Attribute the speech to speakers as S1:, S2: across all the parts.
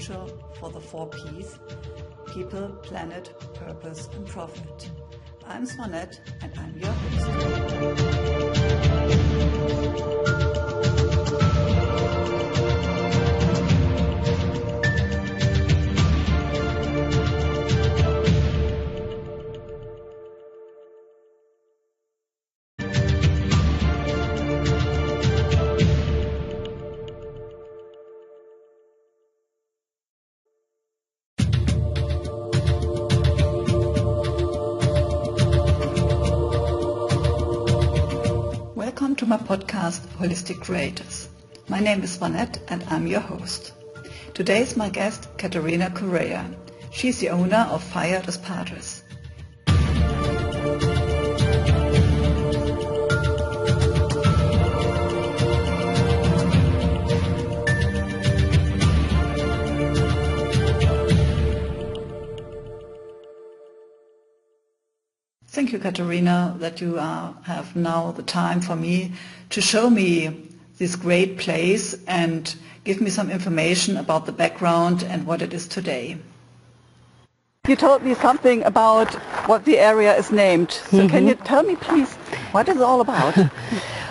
S1: future for the 4 Ps: people, planet, purpose and profit. I'm Swanette and I'm your host. Welcome to my podcast, Holistic Creators. My name is Swanette and I'm your host. Today is my guest, Catarina Correia. She's the owner of Faja dos Padres. Thank you, Catarina, that you have now the time for me to show me this great place and give me some information about the background and what it is today. You told me something about what the area is named. So can you tell me, please, what is it all about?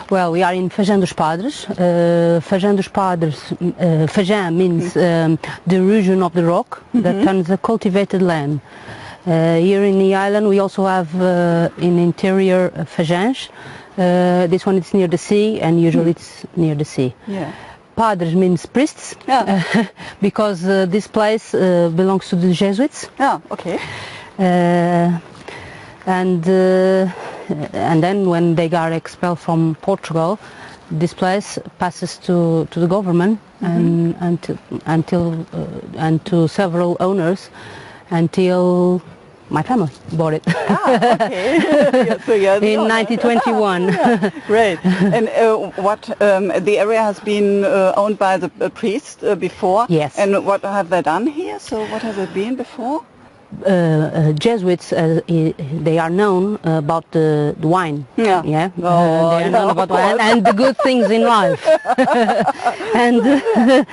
S2: Well, we are in Faja dos Padres. Faja dos Padres, Faja means the region of the rock that turns a cultivated land. Here in the island we also have in interior Fajange. This one is near the sea and usually it's near the sea.
S1: Yeah.
S2: Padres means priests, because this place belongs to the Jesuits.
S1: Yeah, okay.
S2: And then when they got expelled from Portugal, this place passes to the government and to several owners until my family bought it.
S1: Okay.
S2: In 1921.
S1: Yeah, great. And the area has been owned by the priest before?
S2: Yes.
S1: And what have they done here? So what has it been before?
S2: Jesuits, they are known about the wine.
S1: Yeah.
S2: Yeah. They are known about wine and the good things in life. And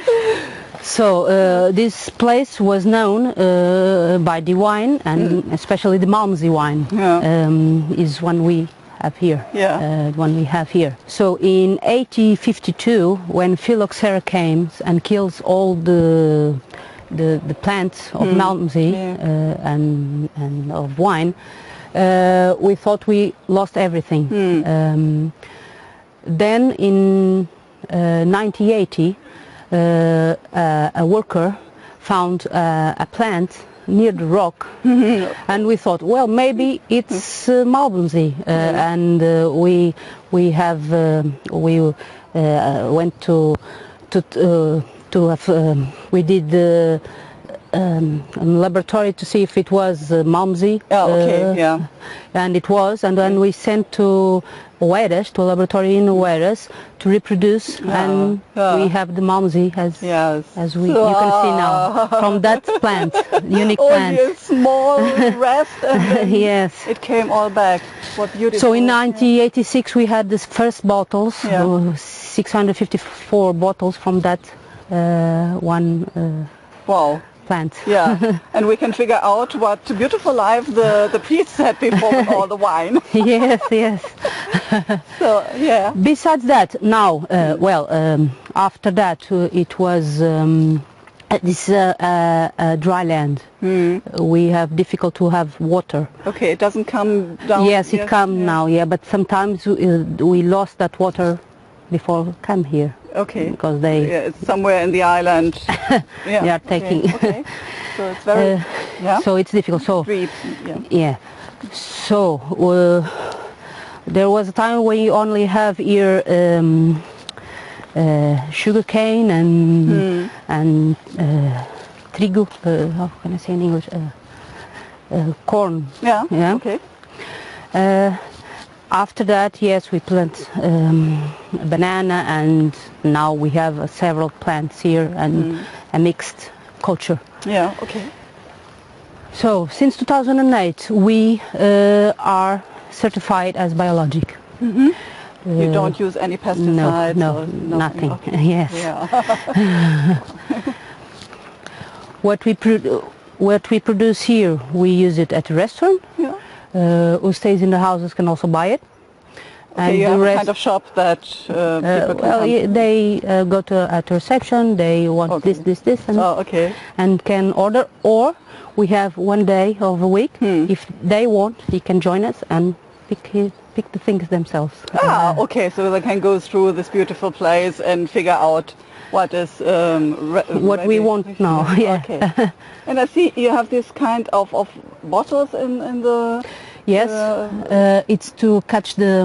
S2: so this place was known by the wine, and especially the Malmsey wine is one we have here.
S1: Yeah.
S2: One we have here. So in 1852, when corsair came and kills all the plants of Malmsey and of wine, we thought we lost everything. Then in 1980. A worker found a plant near the rock, and we thought, well, maybe it's Malmsey, and we went to have we did a laboratory to see if it was Malmsey.
S1: Oh, okay, yeah.
S2: And it was, and then we sent to Oeiras, to a laboratory in Oeiras, to reproduce, and we have the Malmsey as you can see now from that plant, unique plant.
S1: Only a small rest, and then
S2: yes,
S1: it came all back. What beautiful!
S2: So in 1986 we had the first bottles, 654 bottles from that one.
S1: Wow.
S2: Plant.
S1: Yeah, and we can figure out what beautiful life the priests had before with all the wine.
S2: Yes, yes.
S1: So, yeah.
S2: Besides that, now, after that it was this dry land. We have difficult to have water.
S1: Okay, it doesn't come down.
S2: Yes, it comes now, but sometimes we lost that water before we come here.
S1: Okay.
S2: Because they...
S1: it's somewhere in the island.
S2: They are taking...
S1: Okay. So it's very...
S2: So it's difficult. So... So there was a time when you only have here sugar cane and trigo, how can I say in English? Corn.
S1: Yeah. Okay.
S2: After that, yes, we plant banana, and now we have several plants here and a mixed culture.
S1: Yeah, okay.
S2: So, since 2008, we are certified as biologic.
S1: You don't use any pesticides?
S2: No, nothing. Okay. Yes.
S1: Yeah.
S2: What we produce here, we use it at a restaurant.
S1: Yeah.
S2: Who stays in the houses can also buy it.
S1: Okay, you have a kind of shop that people can come.
S2: They go to at reception. They want this, and can order. Or we have one day of a week. If they want, they can join us and pick the things themselves.
S1: Okay, so they can go through this beautiful place and figure out what is
S2: what we want now. Yeah.
S1: Okay. And I see you have this kind of bottles in the.
S2: Yes, it's to catch the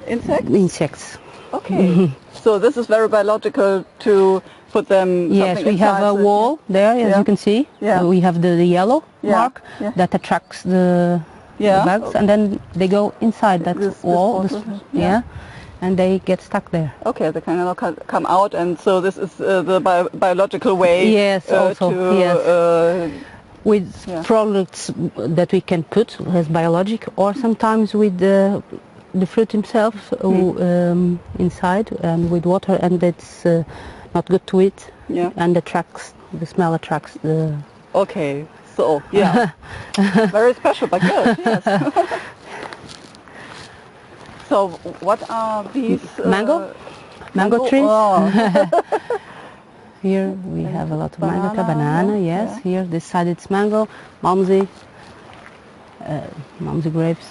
S2: insects.
S1: Okay. So this is very biological to put them.
S2: Yes, we have a wall there, as you can see.
S1: Yeah.
S2: We have the yellow mark that attracts the bugs, and then they go inside that wall. And they get stuck there.
S1: Okay, they can come out, and so this is the biological way.
S2: Yes, also. With products that we can put as biologic, or sometimes with the fruit himself inside and with water, and it's not good to eat. Yeah. And the smell attracts the.
S1: Okay, so very special, but good. Yes. So what are these?
S2: Mango trees. Oh. Here we have a lot of banana, yes. Yeah. Here, this side it's mango, Malmsey grapes.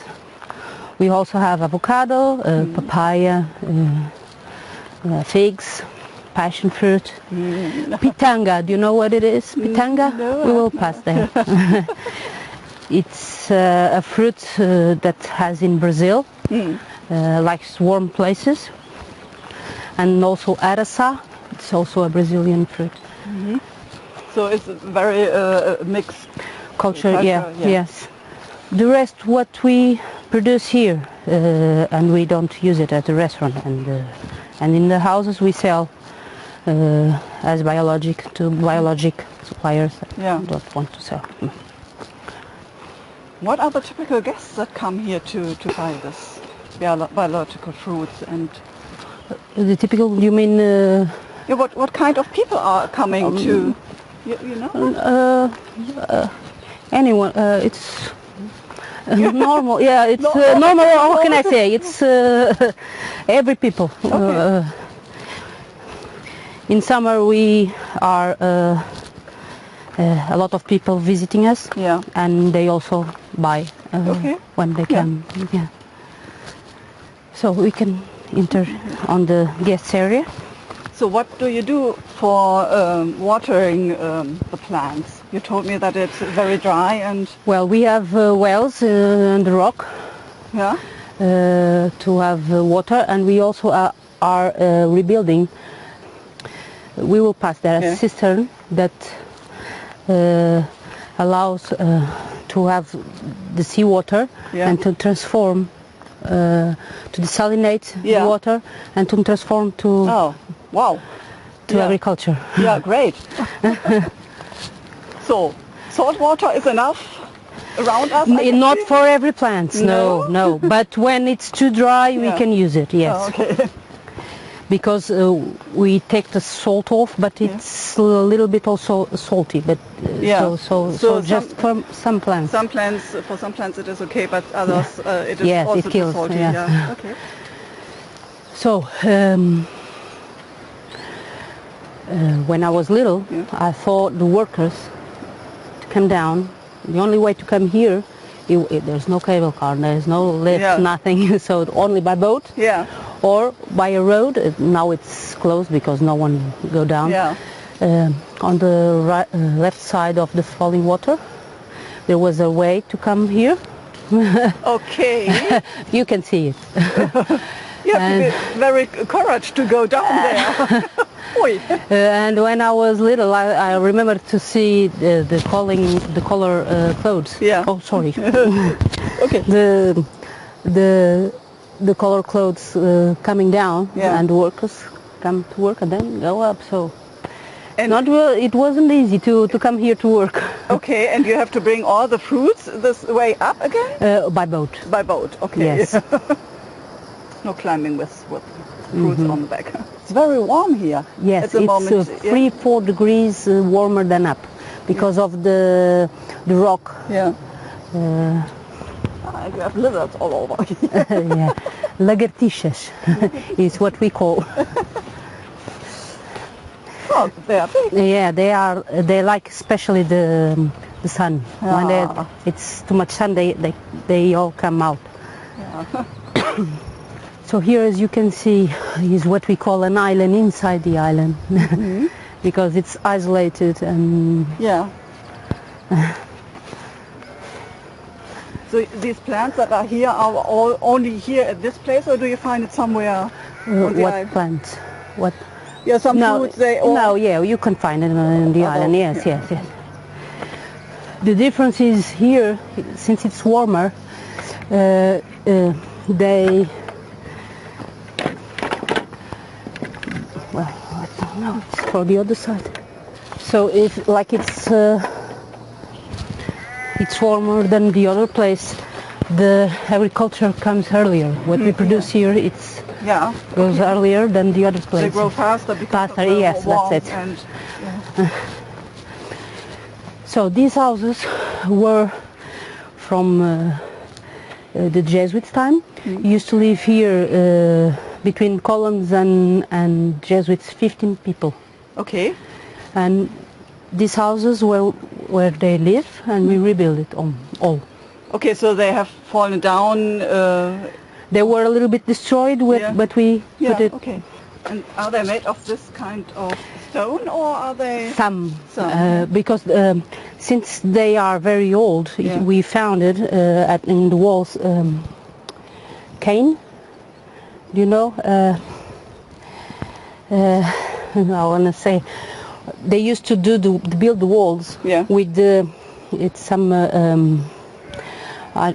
S2: We also have avocado, papaya, figs, passion fruit, pitanga. Do you know what it is? Pitanga?
S1: No.
S2: We will pass there. It's a fruit that has in Brazil, likes warm places, and also araçá. It's also a Brazilian fruit.
S1: So it's very mixed
S2: culture. Yes. The rest what we produce here, and we don't use it at the restaurant, and in the houses we sell as biologic to biologic suppliers that don't want to sell.
S1: What are the typical guests that come here to buy this biological fruits and?
S2: The typical, you mean?
S1: What kind of people are coming to? You know?
S2: Anyone. It's normal. Yeah, it's normal. What can I say? It's every people.
S1: Okay.
S2: In summer we are a lot of people visiting us.
S1: Yeah.
S2: And they also buy when they come. Yeah. So we can enter on the guest area.
S1: So what do you do for watering the plants? You told me that it's very dry and...
S2: Well, we have wells on the rock to have water, and we also are rebuilding. We will pass there a cistern that allows to have the seawater and to transform to desalinate the water and to transform to agriculture.
S1: Yeah, great. So salt water is enough around us?
S2: Not for every plant, no. But when it's too dry, we can use it. Yes.
S1: Oh, okay.
S2: Because we take the salt off, but it's a little bit also salty. But so just for some plants.
S1: For some plants it is okay, but others it is also
S2: it kills,
S1: too salty.
S2: Yeah.
S1: Okay.
S2: So when I was little, I thought the workers to come down. The only way to come here, there's no cable car, there's no lift, nothing. So only by boat.
S1: Yeah.
S2: Or by a road. Now it's closed because no one go down.
S1: Yeah.
S2: On the left side of the falling water, there was a way to come here.
S1: Okay.
S2: You can see it.
S1: You have to be very courage to go down there.
S2: And when I was little, I remember to see the color clothes.
S1: Yeah.
S2: Oh, sorry.
S1: Okay.
S2: The color clothes coming down, and the workers come to work and then go up. So it wasn't easy to come here to work.
S1: Okay, and you have to bring all the fruits this way up again?
S2: By boat.
S1: By boat, okay.
S2: Yes.
S1: No climbing with fruits on the back. It's very warm here.
S2: Yes,
S1: at the
S2: it's
S1: moment.
S2: 3-4 degrees warmer than up because of the rock.
S1: Yeah. You have lizards all over.
S2: Yeah, lagartixas is what we call.
S1: Oh, they are big.
S2: Yeah, they are. They like especially the sun. When it's too much sun, they all come out.
S1: Yeah.
S2: So here, as you can see, is what we call an island inside the island, because it's isolated and.
S1: Yeah. So these plants that are here are all only here at this place, or do you find it somewhere?
S2: What plants? What?
S1: Yeah, some fruits.
S2: Yeah, you can find it on the island. Yes, yes, yes. The difference is here, since it's warmer, they. Well, I don't know. It's for the other side. So if it's warmer than the other place, the agriculture comes earlier. What we produce here, it's goes earlier than the other place.
S1: They grow faster because of the
S2: yes,
S1: warmth
S2: that's it.
S1: And,
S2: So these houses were from the Jesuits' time. Used to live here between colons and Jesuits, 15 people.
S1: Okay.
S2: And these houses were where they live, and we rebuild it all.
S1: Okay, so they have fallen down.
S2: They were a little bit destroyed, but we put it.
S1: Okay. And are they made of this kind of stone, or are they?
S2: Some. Because since they are very old, we found it in the walls. Cane. Do you know? I want to say. They used to build the walls with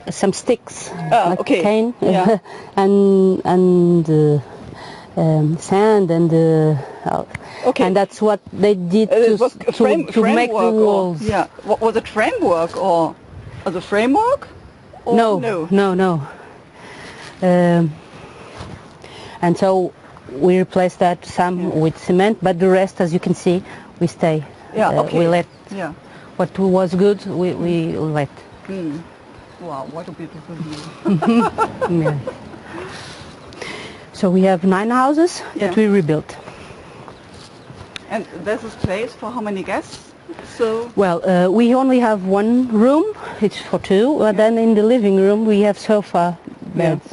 S2: some sticks, like cane, and sand, and and that's what they did to make the walls.
S1: What was it, framework or the framework? Or
S2: No. And so we replaced that some with cement, but the rest, as you can see, we stay. We let what was good, we let.
S1: Wow, what a beautiful view.
S2: So we have 9 houses that we rebuilt.
S1: And this is place for how many guests? So
S2: well, we only have one room. It's for 2. But then in the living room we have sofa beds.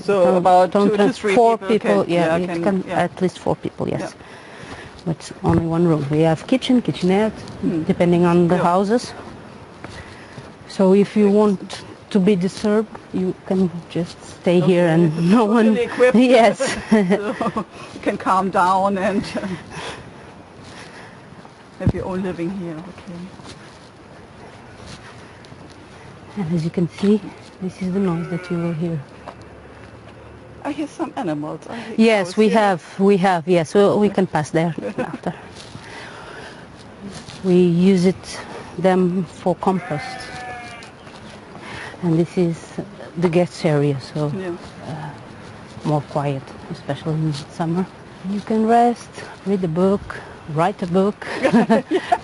S1: So about 2 to 3
S2: 4
S1: people.
S2: At least 4 people. Yes. But only one room. We have kitchenette, depending on the houses. So if you want to be disturbed, you can just stay here and no one.
S1: Equipped.
S2: Yes.
S1: So you can calm down and have your own living here. Okay.
S2: And as you can see, this is the noise that you will hear.
S1: I hear some animals.
S2: Yes, we have. Yes, so we can pass there after. We use them for compost. And this is the guest area, so more quiet, especially in summer. You can rest, read a book, write a book,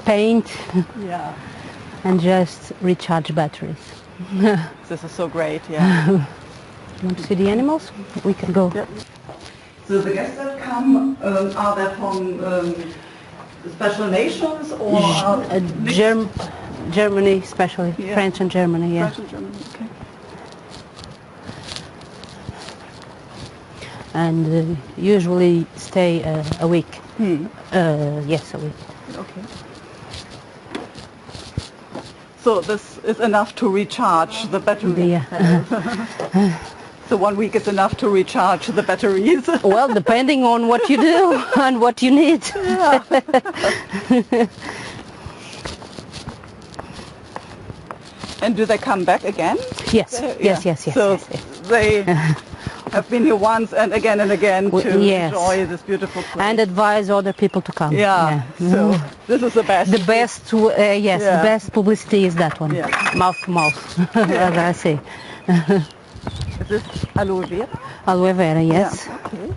S2: paint, and just recharge batteries.
S1: This is so great,
S2: You want to see the animals? We can go.
S1: So the guests that come, are they from special nations or
S2: Germany, especially French and Germany,
S1: French and Germany, okay.
S2: And usually stay a week. Yes, a week.
S1: Okay. So this is enough to recharge the battery. So 1 week is enough to recharge the batteries.
S2: Well, depending on what you do and what you need.
S1: And do they come back again?
S2: Yes. So
S1: they have been here once and again to enjoy this beautiful place.
S2: And advise other people to come.
S1: So this is the best.
S2: The best, the best publicity is that one. Mouth to mouth, as I say.
S1: Is this aloe vera?
S2: Aloe vera, yes.
S1: Okay.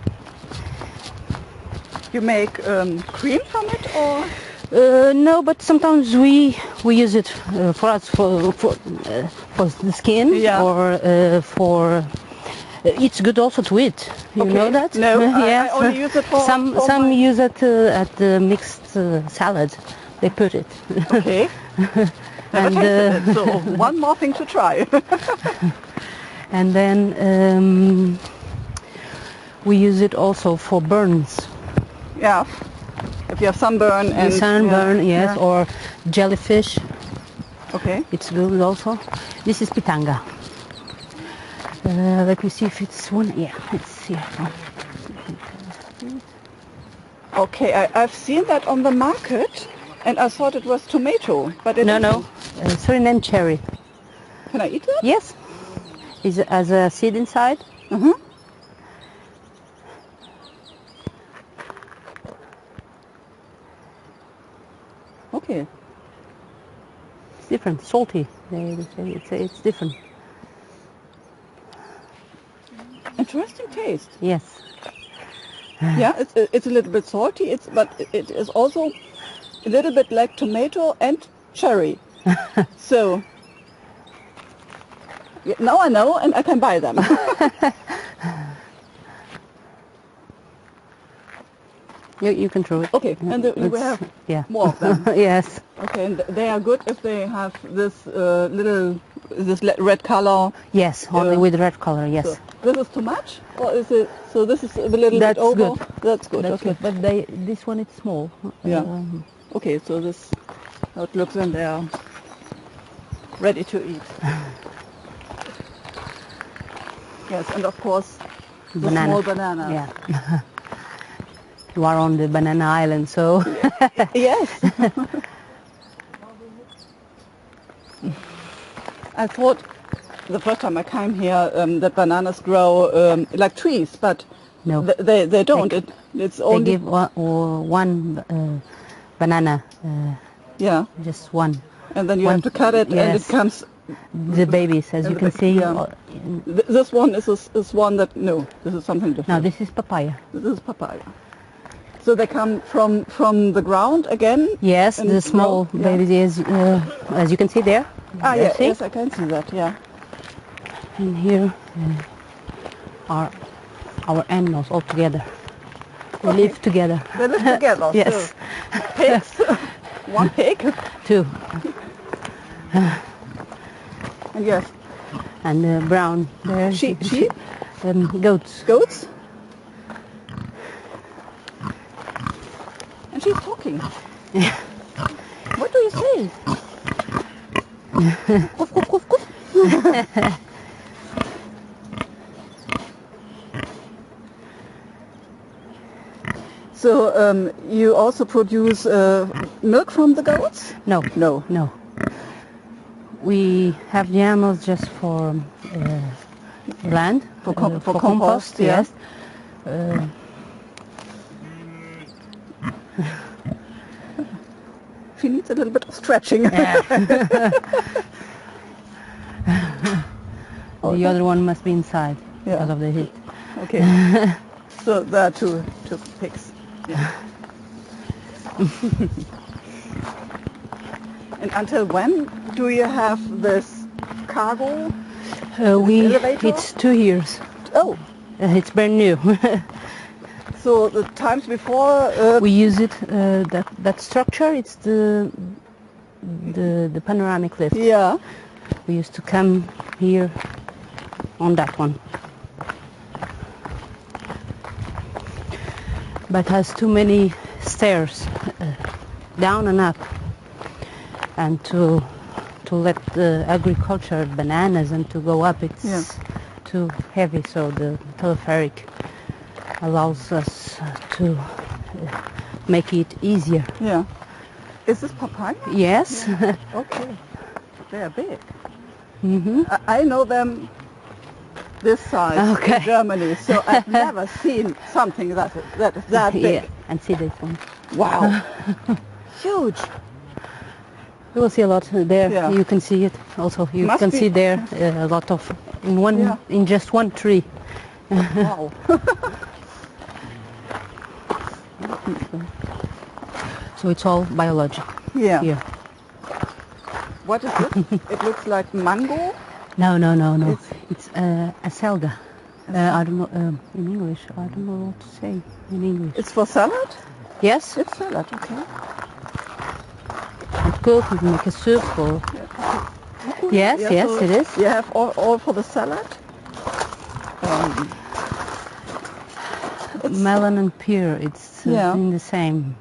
S1: You make cream from it, or?
S2: No, but sometimes we use it for us for the skin,
S1: Yeah.
S2: or for it's good also to eat. You
S1: Okay.
S2: know that?
S1: No,
S2: Yes.
S1: I only use it for
S2: some
S1: my...
S2: use it at the mixed salad. They put it.
S1: Okay. Never
S2: And,
S1: tasted it, so one more thing to try.
S2: And then we use it also for burns.
S1: Yeah. If you have sunburn and...
S2: Sunburn,
S1: yeah,
S2: yes,
S1: yeah.
S2: or jellyfish.
S1: Okay.
S2: It's good also. This is pitanga. Let me see if it's one. Yeah, it's here.
S1: Okay, I've seen that on the market, and I thought it was tomato, but it
S2: No,
S1: isn't.
S2: no. Suriname cherry.
S1: Can I eat it?
S2: Yes. Is as a seed inside.
S1: Uh-huh. Okay.
S2: It's different, salty. They say it's different.
S1: Interesting taste.
S2: Yes.
S1: Yeah, it's a little bit salty, but it is also a little bit like tomato and cherry. So yeah, now I know, and I can buy them.
S2: You can try it.
S1: Okay, and we have more of them.
S2: Yes.
S1: Okay, and they are good if they have this red color.
S2: Yes, only with red color. Yes.
S1: So this is too much, or is it? So this is a little
S2: That's
S1: bit over.
S2: good.
S1: That's good.
S2: That's
S1: okay.
S2: good. But this one is small.
S1: Yeah. Okay, so this how it looks when they are ready to eat. Yes, and of course the
S2: Banana.
S1: small banana.
S2: Yeah. You are on the banana island, so.
S1: Yes. I thought the first time I came here that bananas grow like trees, but
S2: No.
S1: they don't. It's
S2: They
S1: only
S2: give one banana,
S1: yeah,
S2: just one.
S1: and then you
S2: One-
S1: have to cut it, and it
S2: yes.
S1: comes.
S2: The babies, as you can see.
S1: Yeah. This one is one that no, this is something different.
S2: No, this is papaya.
S1: This is papaya. So they come from the ground again?
S2: Yes,
S1: and
S2: the small
S1: grow? Yeah.
S2: babies, as you can see there.
S1: Ah, yeah,
S2: See?
S1: yes, I can see that, yeah.
S2: And here are our animals all together. They live together.
S1: They live together.
S2: Yes.
S1: So pigs, one pig,
S2: Two.
S1: and yes,
S2: And brown there.
S1: sheep,
S2: Goats.
S1: goats. And she's talking. What do you say? Goof, goof, goof, goof. So you also produce milk from the goats?
S2: No.
S1: No.
S2: No. We have the animals just for land.
S1: For compost,
S2: compost,
S1: yeah.
S2: yes.
S1: She needs a little bit of stretching.
S2: The other one must be inside
S1: Yeah.
S2: because of the heat.
S1: Okay. So there are two pigs. Yeah. And until when do you have this cargo? Elevator?
S2: It's 2 years.
S1: Oh,
S2: It's brand new.
S1: so the times before.
S2: We use it. That structure. It's the panoramic lift.
S1: Yeah.
S2: We used to come here on that one. But has too many stairs, down and up, and to let the agriculture, bananas, and to go up, it's
S1: Yeah.
S2: too heavy. So the telepheric allows us to make it easier.
S1: Yeah. Is this papaya?
S2: Yes.
S1: Okay. They are big.
S2: Hmm.
S1: I know them this size
S2: Okay.
S1: in Germany, so I've never seen something that is that big.
S2: Yeah. And see this one.
S1: Wow. Huge.
S2: You will see a lot there.
S1: Yeah.
S2: You can see it also. You
S1: Must
S2: can
S1: be-
S2: see there a lot of
S1: Yeah.
S2: in just one tree.
S1: Wow.
S2: So it's all biologic
S3: Yeah.
S2: here.
S3: What is it? It looks like mango.
S2: No. It's acelga. I don't know in English. I don't know what to say in English.
S3: It's for salad?
S2: Yes,
S3: It's salad, okay.
S2: and cook, you can make a soup or... Yes,
S3: Yeah,
S2: yes,
S3: so
S2: it is.
S3: You have all for the salad.
S2: Melon and pear, it's
S3: Yeah.
S2: in the same.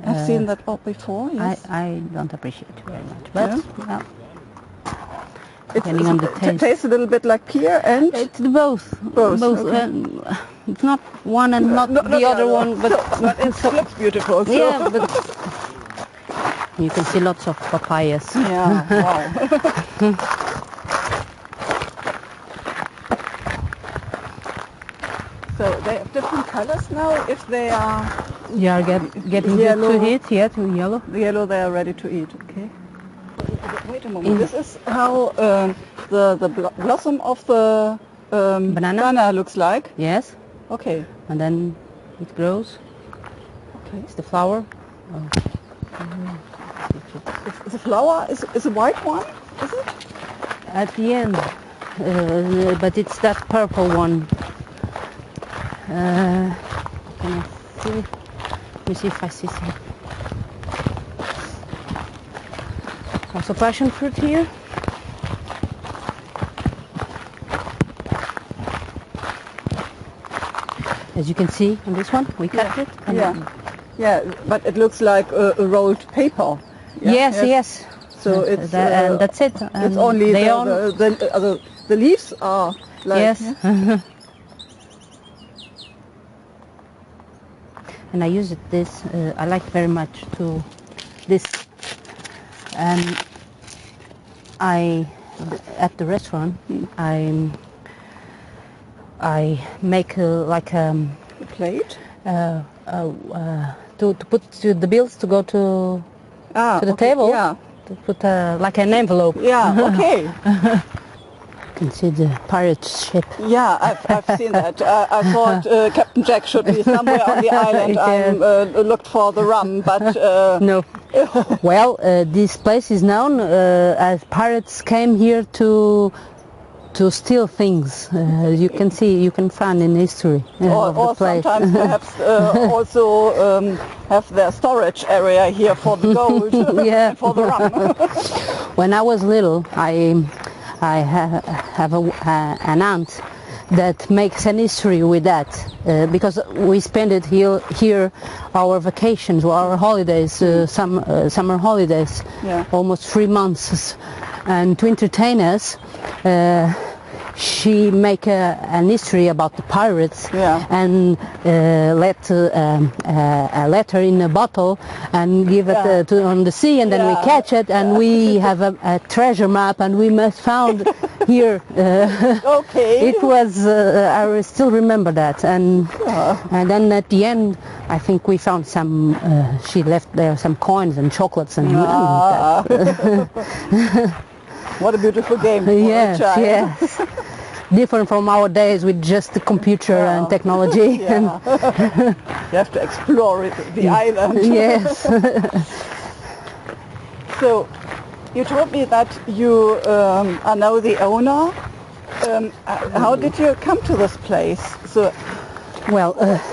S3: I've seen that all before, yes.
S2: I don't appreciate it very much, but well,
S3: It's,
S2: depending on the taste.
S3: tastes a little bit like pear and...
S2: It's both.
S3: Both, okay.
S2: It's not one and not the other one, but
S3: But it looks beautiful. So.
S2: yeah, but you can see lots of papayas.
S3: Yeah, wow. So they have different colors now if they are
S2: You are getting
S3: Yellow.
S2: to eat, yeah, to yellow.
S3: yellow, they are ready to eat, okay? Wait a moment, this is how the blossom of the banana looks like.
S2: Yes,
S3: Okay,
S2: and then it grows.
S3: okay.
S2: It's the flower.
S3: The flower is a white one, is it?
S2: At the end, but it's that purple one. Can I see? Let me see if I see some. Also passion fruit here. As you can see on this one, we cut it. and
S3: Yeah, yeah, but it looks like a rolled paper. Yeah?
S2: Yes.
S3: So it's
S2: and that's it.
S3: it's
S2: And
S3: only
S2: they
S3: the leaves are like
S2: yes.
S3: yeah.
S2: And I use it this. I like very much to this. And at the restaurant I make like
S3: a plate.
S2: to put the bills to go to the
S3: Okay,
S2: table.
S3: Yeah,
S2: To put like an envelope.
S3: yeah, okay.
S2: You can see the pirate ship.
S3: Yeah, I've seen that. I thought Captain Jack should be somewhere on the island.
S2: Yes.
S3: I looked for the rum, but
S2: No. Well, this place is known as pirates came here to steal things. You can see, you can find in history of the
S3: or
S2: place.
S3: sometimes perhaps also have their storage area here for the gold,
S2: Yeah.
S3: and for the rum.
S2: When I was little, I have an aunt that makes an history with that because we spend it here our vacations or our holidays, summer holidays,
S3: Yeah.
S2: almost 3 months, and to entertain us. She make an history about the pirates
S3: Yeah.
S2: and let a letter in a bottle and give it on the sea, and then we
S3: Yeah.
S2: catch it, and we have a treasure map, and we must found here.
S3: Okay.
S2: It was I still remember that, and then at the end I think we found some. She left there some coins and chocolates and.
S3: What a beautiful game for
S2: Yes,
S3: a child.
S2: yes. Different from our days with just the computer and technology.
S3: Yeah. You have to explore the island.
S2: Yes.
S3: So, you told me that you are now the owner. How did you come to this place? So,
S2: Well,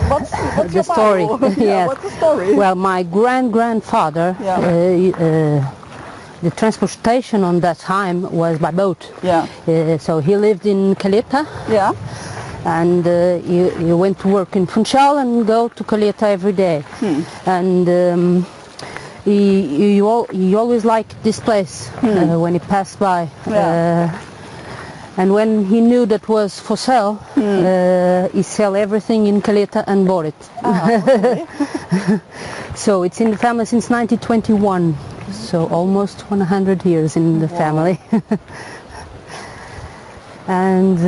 S3: what's
S2: the
S3: your
S2: story.
S3: bio?
S2: Yes.
S3: What's the story?
S2: Well, my grandfather, the transportation on that time was by boat.
S3: Yeah.
S2: So he lived in Caleta,
S3: Yeah.
S2: and he went to work in Funchal and go to Caleta every day. And he always liked this place when he passed by.
S3: Yeah.
S2: And when he knew that was for sale, he sell everything in Caleta and bought it.
S3: Okay.
S2: So it's in the family since 1921. So almost 100 years in the family. And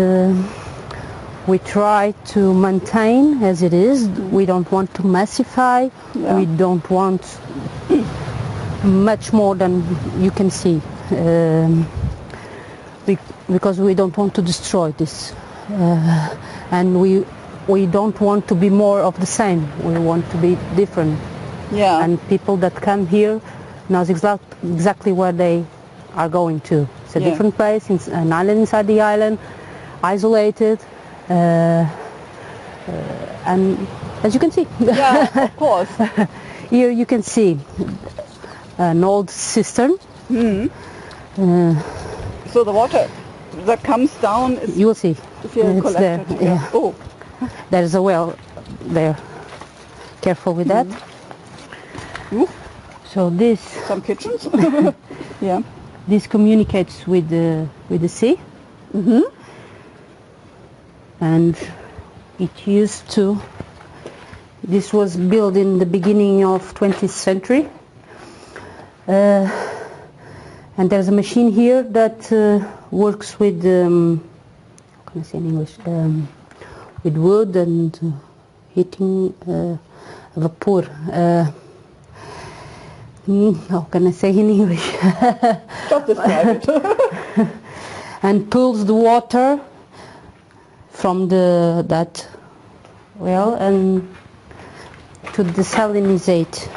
S2: we try to maintain as it is. We don't want to massify.
S3: Yeah.
S2: We don't want much more than you can see. Because we don't want to destroy this. And we don't want to be more of the same. We want to be different.
S3: Yeah.
S2: And people that come here knows exactly where they are going to. It's a different place, it's an island inside the island, isolated, and as you can see.
S3: Yeah, of course.
S2: Here you can see an old cistern.
S3: So the water that comes down is,
S2: You will see.
S3: is here
S2: It's
S3: collected.
S2: there, yeah.
S3: Oh.
S2: There is a well there. Careful with that.
S3: Ooh,
S2: So this
S3: some kitchens. Yeah.
S2: this communicates with the sea. And it used to. This was built in the beginning of 20th century. And there's a machine here that works with, how can I say in English, with wood and heating, vapor. How can I say in English?
S3: Just describe it.
S2: And pulls the water from that well and to desalinate.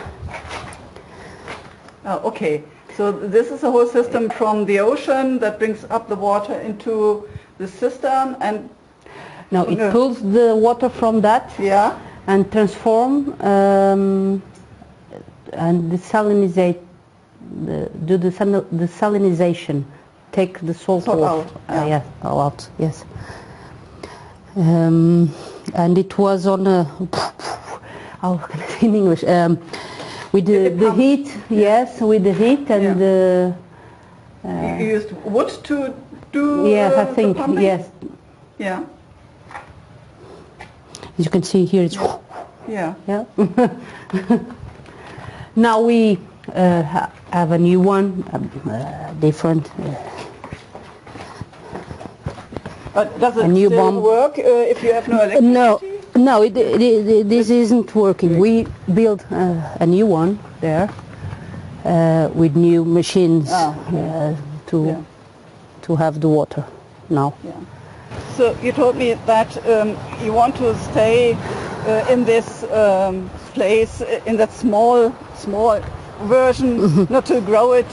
S3: Oh, okay. So this is a whole system from the ocean that brings up the water into the cistern and...
S2: No, it pulls the water from that and transform and desalinate, do the desalinization, take the salt off.
S3: out.
S2: All out, yes. And it was on a, how can I say in English? With the heat, yes, with the heat and the...
S3: you used wood to do
S2: yes, I think,
S3: the pumping?
S2: yes.
S3: Yeah.
S2: As you can see here, it's...
S3: Yeah.
S2: Yeah. Now we have a new one, different.
S3: Does it
S2: A new
S3: still
S2: bomb.
S3: work if you have no electricity?
S2: No, this isn't working. We built a new one there with new machines to have the water now.
S3: Yeah. So you told me that you want to stay in this place, in that small version, not to grow it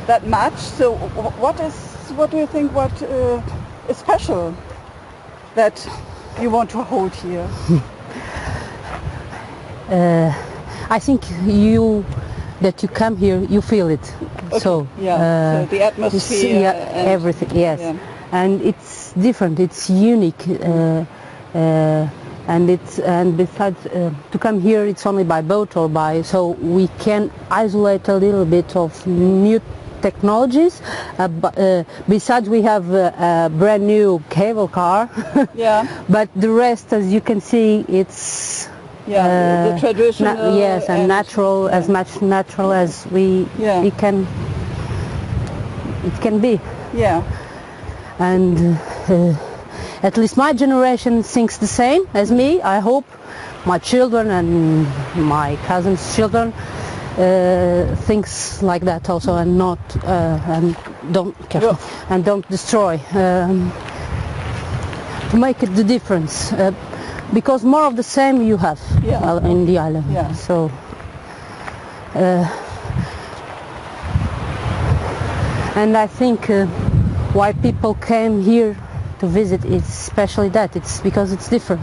S3: that much. So what do you think is special that you want to hold here?
S2: I think that you come here, you feel it.
S3: Okay.
S2: So
S3: so the atmosphere, and
S2: everything, yes. Yeah. And it's different, it's unique, and besides to come here, it's only by boat or so we can isolate a little bit of new technologies. Besides, we have a brand new cable car. But the rest, as you can see, it's
S3: the traditional.
S2: Yes, and natural, as much natural as we can. It can be.
S3: Yeah.
S2: And at least my generation thinks the same as me. I hope my children and my cousins' children thinks like that also, and not and don't destroy to make it the difference, because more of the same you have in the island. So and I think why people came here to visit is especially that. It's because it's different.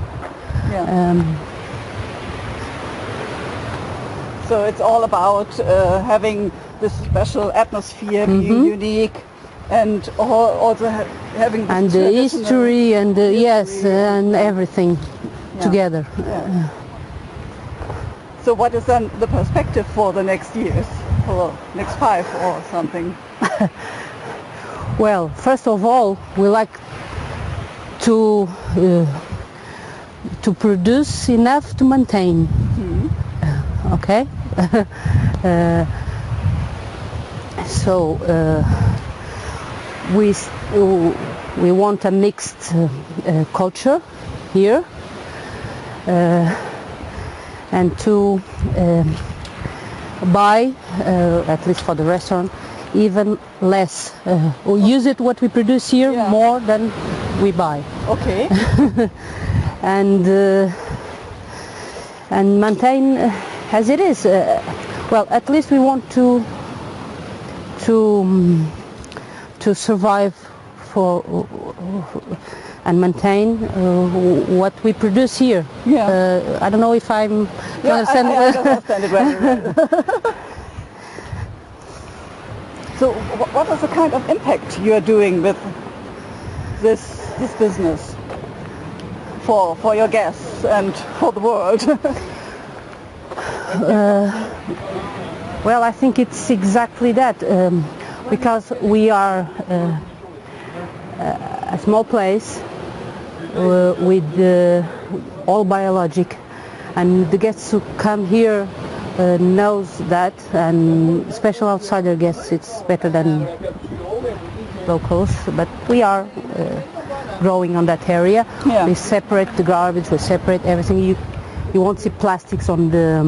S3: So it's all about having this special atmosphere, being unique, and also having this
S2: and the history and and everything together.
S3: So what is then the perspective for the next years, for next 5 or something?
S2: Well, first of all, we like to produce enough to maintain. Okay. So we want a mixed culture here, and to buy, at least for the restaurant, even less. We use it what we produce here more than we buy.
S3: Okay.
S2: and maintain as it is. Well, at least we want to survive for and maintain what we produce here.
S3: Yeah.
S2: I don't know if I'm understand.
S3: I understand it well. So what is the kind of impact you are doing with this business for your guests and for the world?
S2: Well, I think it's exactly that, because we are a small place with all biologic, and the guests who come here knows that, and especially outsider guests, it's better than locals. But we are growing on that area.
S3: Yeah.
S2: We separate the garbage, we separate everything. You won't see plastics on the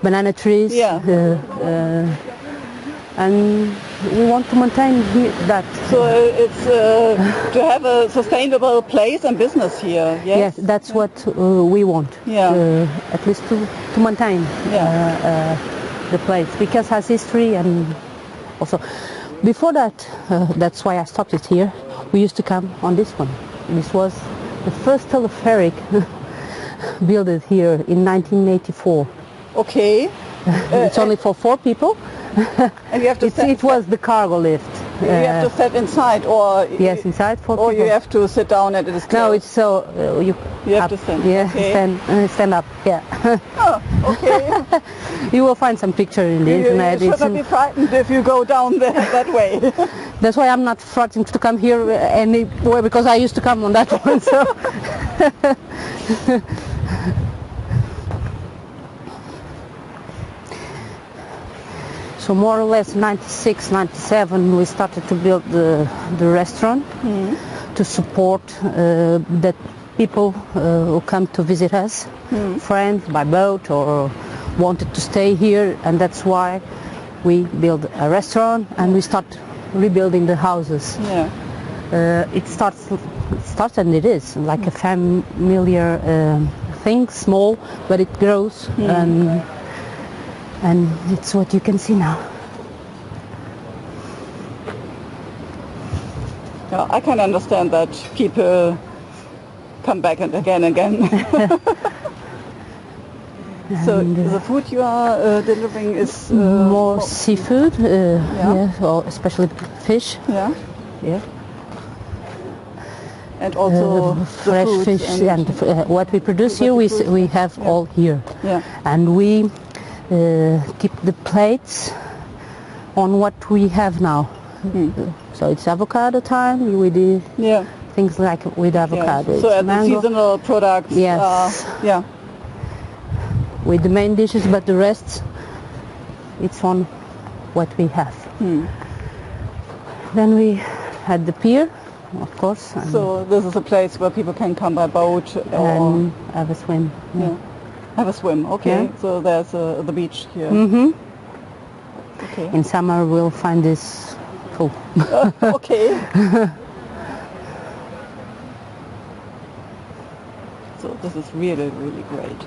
S2: banana trees.
S3: Yeah.
S2: And we want to maintain that.
S3: So it's to have a sustainable place and business here. Yes,
S2: Yes, that's what we want.
S3: Yeah.
S2: At least to maintain the place, because it has history. And also before that, that's why I stopped it here. We used to come on this one. This was the first telepheric built here in 1984.
S3: Okay.
S2: It's only for 4 people.
S3: And you have to
S2: It was the cargo lift.
S3: you have to sit inside, or
S2: Yes, inside 4
S3: or
S2: people.
S3: you have to sit down and it is closed.
S2: No, it's so you
S3: have
S2: up.
S3: to stand.
S2: Yeah,
S3: Okay.
S2: stand up. Yeah.
S3: Oh, okay.
S2: You will find some picture in the
S3: you
S2: internet.
S3: should
S2: It's
S3: not be frightened if you go down there that way.
S2: That's why I'm not frightened to come here anywhere, because I used to come on that one. So. So more or less 96, 97 we started to build the restaurant to support that people who come to visit us, friends by boat or wanted to stay here, and that's why we build a restaurant and we start rebuilding the houses.
S3: Yeah.
S2: It starts and it is like a familiar thing, small, but it grows. And it's what you can see now.
S3: Yeah, I can understand that people come back and again. So the food you are delivering is
S2: more seafood, or especially fish.
S3: Yeah.
S2: Yeah.
S3: And also the
S2: fresh
S3: fruits
S2: fish and what we produce here, we have all here.
S3: Yeah.
S2: And we keep the plates on what we have now. So it's avocado time. We do things like with avocado.
S3: Yeah. So
S2: It's
S3: the
S2: mango.
S3: seasonal products.
S2: Yes.
S3: Yeah.
S2: With the main dishes, but the rest, it's on what we have. Then we had the pier, of course.
S3: So this is a place where people can come by boat
S2: and have a swim.
S3: Yeah. Have a swim. Okay.
S2: Yeah.
S3: So there's the beach here. Okay.
S2: In summer we'll find this full.
S3: Okay. So this is really, really great.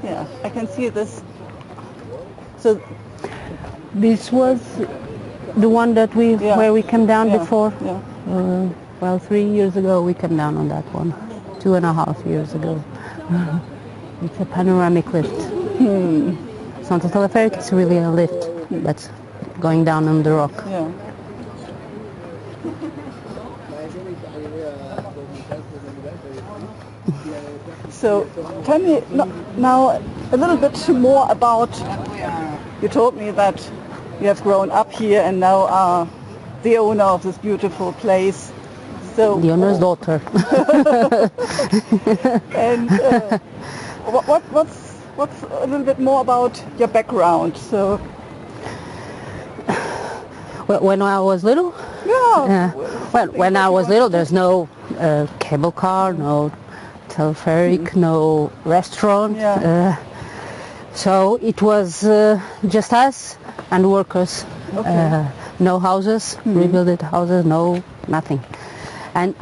S3: Yeah, I can see this. So
S2: this was the one that where we came down before.
S3: Yeah.
S2: Well, 3 years ago we came down on that one. 2.5 years ago. It's a panoramic lift. It's not a telepheric, it's really a lift that's going down on the rock.
S3: Yeah. So tell me now a little bit more about, you told me that you have grown up here and now are the owner of this beautiful place. So
S2: the owner's daughter.
S3: And what's a little bit more about your background? So
S2: when I was little?
S3: Yeah.
S2: Well, when I was little, there's no cable car, no telepheric, no restaurant.
S3: Yeah.
S2: So it was just us and workers.
S3: Okay.
S2: No houses, rebuilt houses, no nothing. And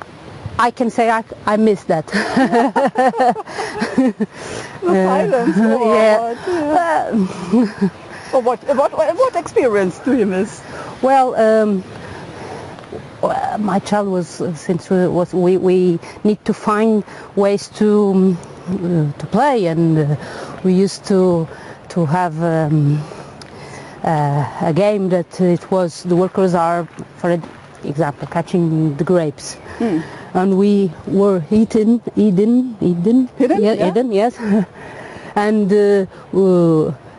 S2: I can say I miss that.
S3: The silence. Or
S2: Yeah.
S3: what experience do you miss?
S2: Well, my child was we need to find ways to play, and we used to have a game that it was the workers are, for example, catching the grapes, and we were eating, yes, and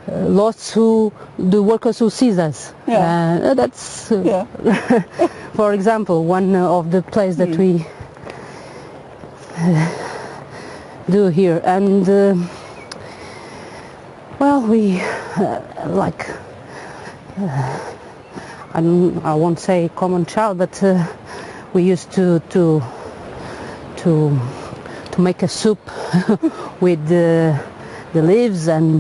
S2: lost the workers who sees us.
S3: Yeah.
S2: That's for example, one of the plays that we do here, and well, we like I won't say common child, but we used to make a soup with the leaves and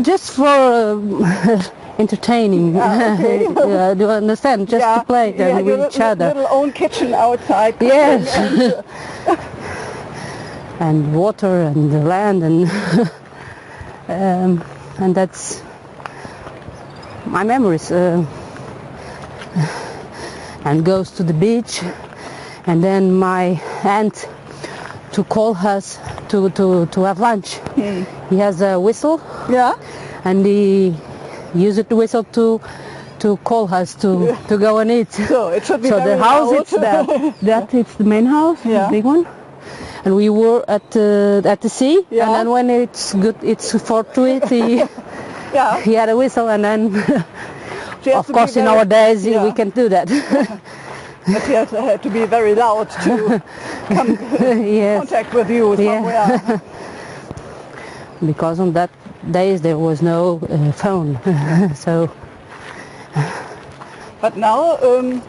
S2: just for entertaining.
S3: Okay.
S2: Do you understand? Just to play with each other.
S3: Little own kitchen outside.
S2: Yes. And water and the land and that's my memories. And goes to the beach, and then my aunt to call us to have lunch. He has a whistle.
S3: Yeah.
S2: And he used the whistle to call us to go and eat.
S3: So it should be
S2: so
S3: very
S2: the house
S3: loud.
S2: it's that it's the main house, the big one. And we were at the sea, and then when it's good, it's for to eat. He had a whistle, and then of course in nowadays we can do that.
S3: But he had to be very loud to come in contact with you somewhere.
S2: Because on that days there was no phone, so.
S3: But now, do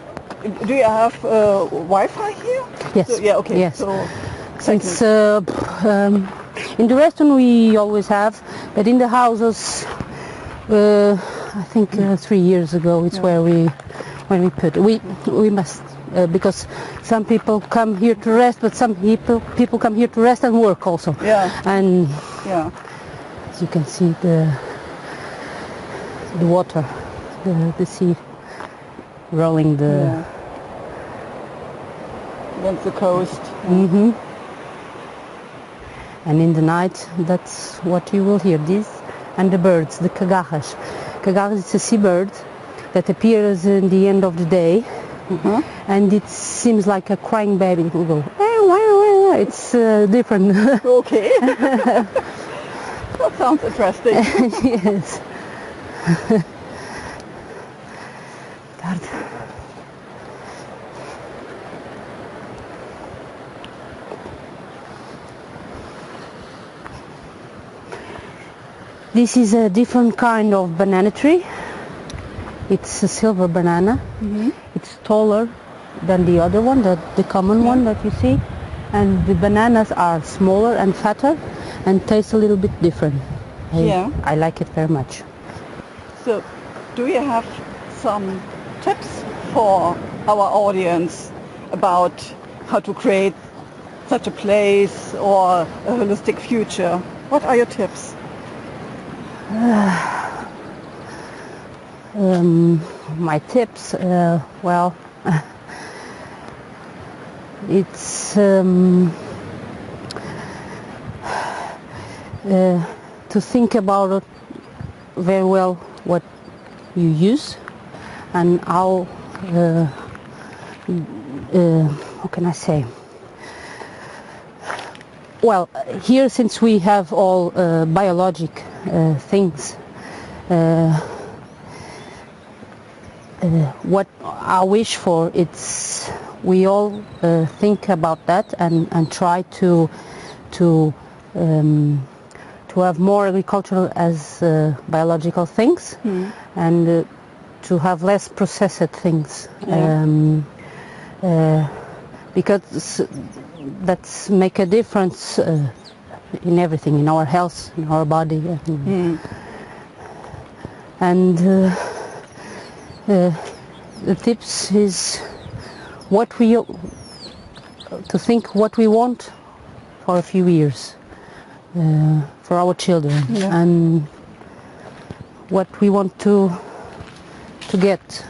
S3: you have Wi-Fi here?
S2: Yes.
S3: So, yeah. Okay.
S2: Yes.
S3: So,
S2: since in the restaurant we always have, but in the houses, I think 3 years ago it's when we put we must because some people come here to rest, but some people come here to rest and work also.
S3: Yeah.
S2: And as you can see the water, the sea rolling
S3: against the coast.
S2: Mm-hmm. And in the night, that's what you will hear. This and the birds, the cagarras. Cagarras is a seabird that appears in the end of the day, and it seems like a crying baby. It will go. It's different.
S3: Okay. That sounds interesting.
S2: Yes. This is a different kind of banana tree. It's a silver banana. It's taller than the other one, the common one that you see. And the bananas are smaller and fatter and taste a little bit different. I like it very much.
S3: So, do you have some tips for our audience about how to create such a place or a holistic future? What are your tips?
S2: My tips, well, it's to think about it very well what you use and how can I say? Well, here since we have all biologic things, what I wish for, it's we all think about that and try to have more agricultural as biological things and to have less processed things because that's make a difference in everything, in our health, in our body, the tips is what we to think what we want for a few years for our children, and what we want to get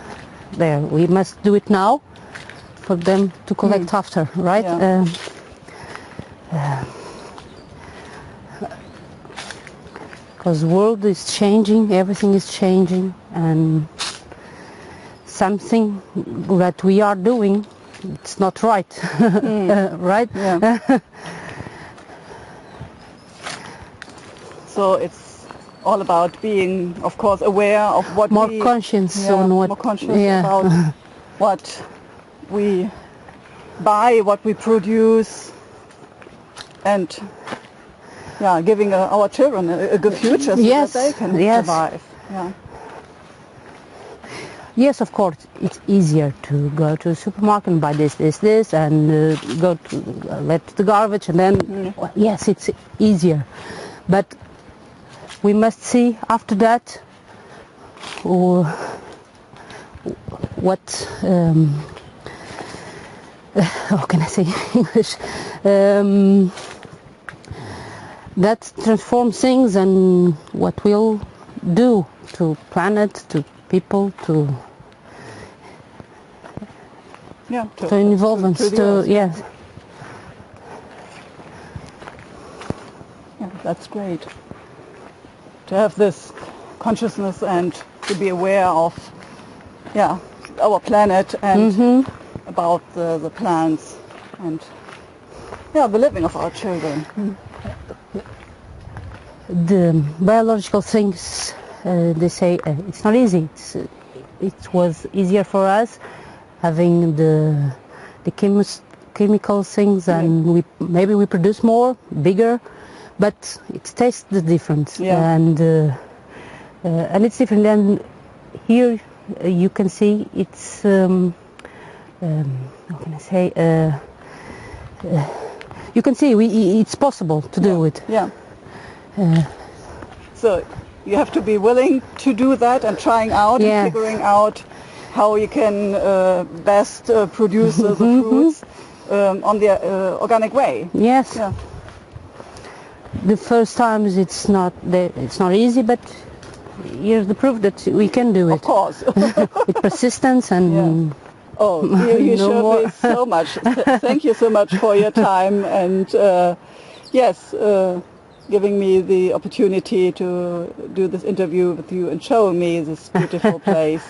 S2: there. We must do it now for them to collect after, right? Because the world is changing, everything is changing, and something that we are doing, it's not right, right?
S3: Yeah. So it's all about being, of course, aware of what
S2: more conscious on what,
S3: more conscious about what we buy, what we produce, and giving our children a good future so that they can survive. Yeah.
S2: Yes, of course, it's easier to go to a supermarket and buy this, and go to let the garbage, and then yes, it's easier. But we must see after that what how can I say in English? That transforms things, and what we'll do to planet, to people, to involvement, yes.
S3: Yeah, that's great. To have this consciousness and to be aware of our planet and about the plants and the living of our children.
S2: The biological things, they say it's not easy. It was easier for us having the chemical things, and maybe we produce more, bigger, but it tastes the difference, and it's different. And here you can see it's how can I say? You can see it's possible to do it.
S3: Yeah. So you have to be willing to do that and trying out and figuring out how you can best produce the fruits on the organic way.
S2: Yes.
S3: Yeah.
S2: The first times it's not easy, but here's the proof that we can do it.
S3: Of course.
S2: With persistence and.
S3: Oh, you showed me so much. Thank you so much for your time and giving me the opportunity to do this interview with you and showing me this beautiful place.